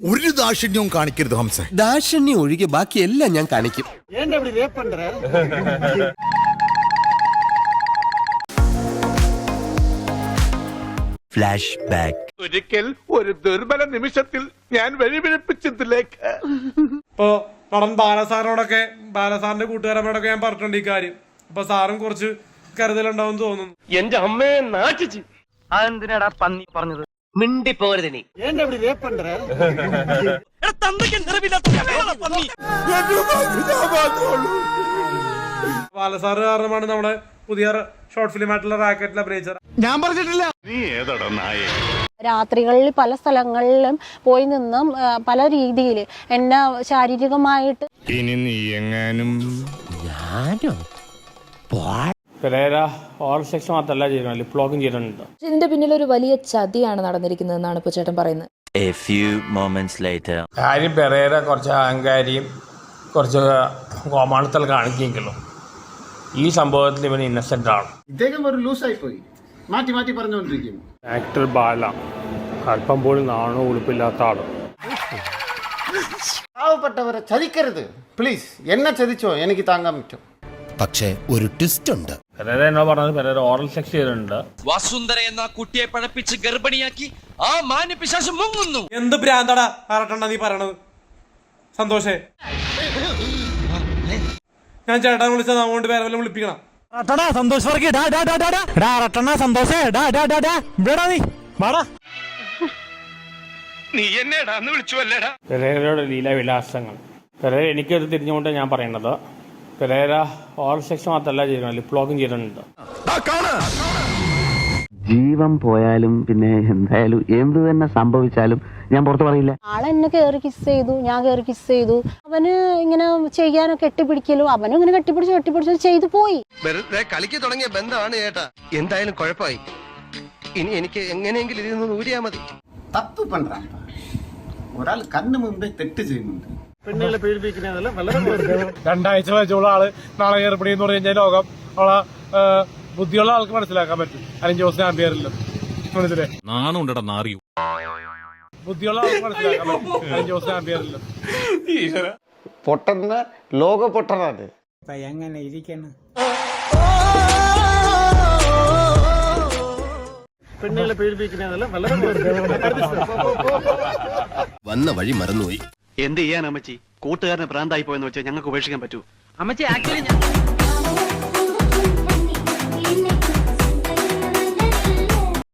ഒരു ദാക്ഷിണ്യവും കാണിക്കരുത് ഹംസ. ദാക്ഷിണ്യം ഒഴികെ ബാക്കി എല്ലാം ഞാൻ കാണിക്കും. Flash back. ഒരിക്കൽ ഒരു ദുർബല നിമിഷത്തിൽ ഞാൻ വഴിപിഴപ്പിച്ചതിലേക്ക് ഇപ്പോ നടൻ ബാലസാറിന്റെ കൂട്ടുകാരന്മാരോടൊക്കെ ഞാൻ പറഞ്ഞിട്ടുണ്ട് ഈ കാര്യം. അപ്പൊ സാറും കുറച്ച് കരുതലുണ്ടാവും തോന്നുന്നു. എന്റെ അമ്മയെ നാട്ടിച്ച് അതെന്തിനാടാ പന്നി പറഞ്ഞത്? മിണ്ടി പോരുത് നീ. ബാലസാറ് കാരണമാണ് നമ്മുടെ പുതിയ ഷോർട്ട് ഫിലിം ആയിട്ടുള്ള റാക്കറ്റിൽ അഭിനയിച്ചത്. ഞാൻ പറഞ്ഞിട്ടില്ല. നീ ഏതാടാ നായേ? രാത്രികളിൽ പല സ്ഥലങ്ങളിലും പോയി നിന്നും പല രീതിയിൽ എന്നെ ശാരീരികമായിട്ട് ഇനി നീ എങ്ങാനും ഓറൽ സെക്സ് മാത്രമല്ല ചെയ്യുന്നത്, ലിപ് ലോക്കും ചെയ്തിട്ടുണ്ട്. ഇതിന്റെ പിന്നിൽ ഒരു വലിയ ചതിയാണ് നടന്നിരിക്കുന്നതെന്നാണ് ഇപ്പൊ ചേട്ടൻ പറയുന്നത്. A few moments later. കാര്യം പെരേര കുറച്ച് അഹങ്കാരിയും കുറച്ച് കോമാളിത്തൽ കാണിക്കെങ്കിലും ഈ സംഭവത്തിൽ ഇവൻ ഇന്നസെന്റ് ആണ്. ഇദ്ദേഹം ഒരു ലൂസായി പോയി, മാറ്റി മാറ്റി പറഞ്ഞുകൊണ്ടിരിക്കും. ആക്ടർ ബാല അല്പം പോലും നാണോ ഉളുപ്പില്ലാത്ത ആള്. പാവപ്പെട്ടവരെ ചതിക്കരുത് പ്ലീസ്. എന്നെ ചതിച്ചോ എനിക്ക് താങ്ങാൻ പറ്റും. പക്ഷേ ഒരു ട്വിസ്റ്റ് ഉണ്ട്. പെരേര എന്നോ പറഞ്ഞത് പെരേര ഓറൽ സെക്സ് ചെയ്തിട്ടുണ്ട്. വസുന്ധര എന്ന കുട്ടിയെ പഴപ്പിച്ച് ഗർഭിണിയാക്കി ആ മാന്യ പിശാച് മുങ്ങുന്നു. എന്ത് ഭ്രാന്തടാ ആറട്ടെണ്ണ നീ പറയണത്? സന്തോഷേ, ഞാൻ ചേട്ടാ വിളിച്ചത് അതുകൊണ്ട് വേറെ വല്ല വിളിപ്പിക്കണം. നീ എന്നെടാന്ന് വിളിച്ചു അല്ലേടാ? പെരേരയുടെ ലീലാവിലാസങ്ങൾ. പെരേര എനിക്കത് തിരിഞ്ഞുകൊണ്ട് ഞാൻ പറയുന്നത്, പെരേര ഓറൽ സെക്സ് മാത്രമല്ല ചെയ്യുന്നത്, ലിപ് ലോക്കും ചെയ്തിട്ടുണ്ട്. ജീവൻ പോയാലും പിന്നെ എന്തായാലും എന്ത് തന്നെ സംഭവിച്ചാലും ഞാൻ പുറത്ത് പറയില്ല. ആളെന്നെ കയറി കിസ് ചെയ്തു, ഞാൻ കയറി കിസ് ചെയ്തു. അവന് ഇങ്ങനെ ചെയ്യാനോ കെട്ടിപ്പിടിക്കലും അവനും ഇങ്ങനെ കെട്ടിപ്പിടിച്ച് ചെയ്തു പോയി. വെറുതെ കളിക്ക് തുടങ്ങിയ ബന്ധമാണ് ചേട്ടാ. എന്തായാലും കുഴപ്പമായി. ഇനി എനിക്ക് എങ്ങനെയെങ്കിലും ഇതിൽ നിന്ന് ഊരിയാ മതി. തപ്പ് പண்றான். ഒരാൾ കണ്ണു മുമ്പേ തെറ്റ് ചെയ്യുന്നുണ്ട്. പെണ്ണുകളെ പീഡിപ്പിക്കുന്നതല്ല വളരെ 2 ആഴ്ച വെച്ചുള്ള ആള് നാളെ ഏർപ്പെടി എന്ന് പറഞ്ഞു കഴിഞ്ഞാൽ ലോകം അവളെ ബുദ്ധിയുള്ള ആൾക്ക് മനസ്സിലാക്കാൻ പറ്റും. അല്ലെങ്കിൽ ജോസിന് ആംബിയറിലും മനസ്സിലെ നാണുണ്ടടാ നാറിയു. ബുദ്ധിയുള്ള ആൾക്ക് മനസ്സിലാക്കാൻ പറ്റും. അല്ലെങ്കിൽ ജോസിന് ആംബിയറിലും പൊട്ടന്ന ലോക പൊട്ടനാണ്. എങ്ങനെ ഇരിക്കണം. പെണ്ണുകളെ പീഡിപ്പിക്കുന്നതല്ല വളരെ വന്ന വഴി മറന്നുപോയി. എന്ത് ചെയ്യാൻ അമ്മച്ചി? കൂട്ടുകാരനെ ഭ്രാന്തായി പോയെന്ന് വെച്ചാൽ ഞങ്ങൾക്ക് ഉപേക്ഷിക്കാൻ പറ്റൂ? അമ്മച്ചി ആക്ച്വലി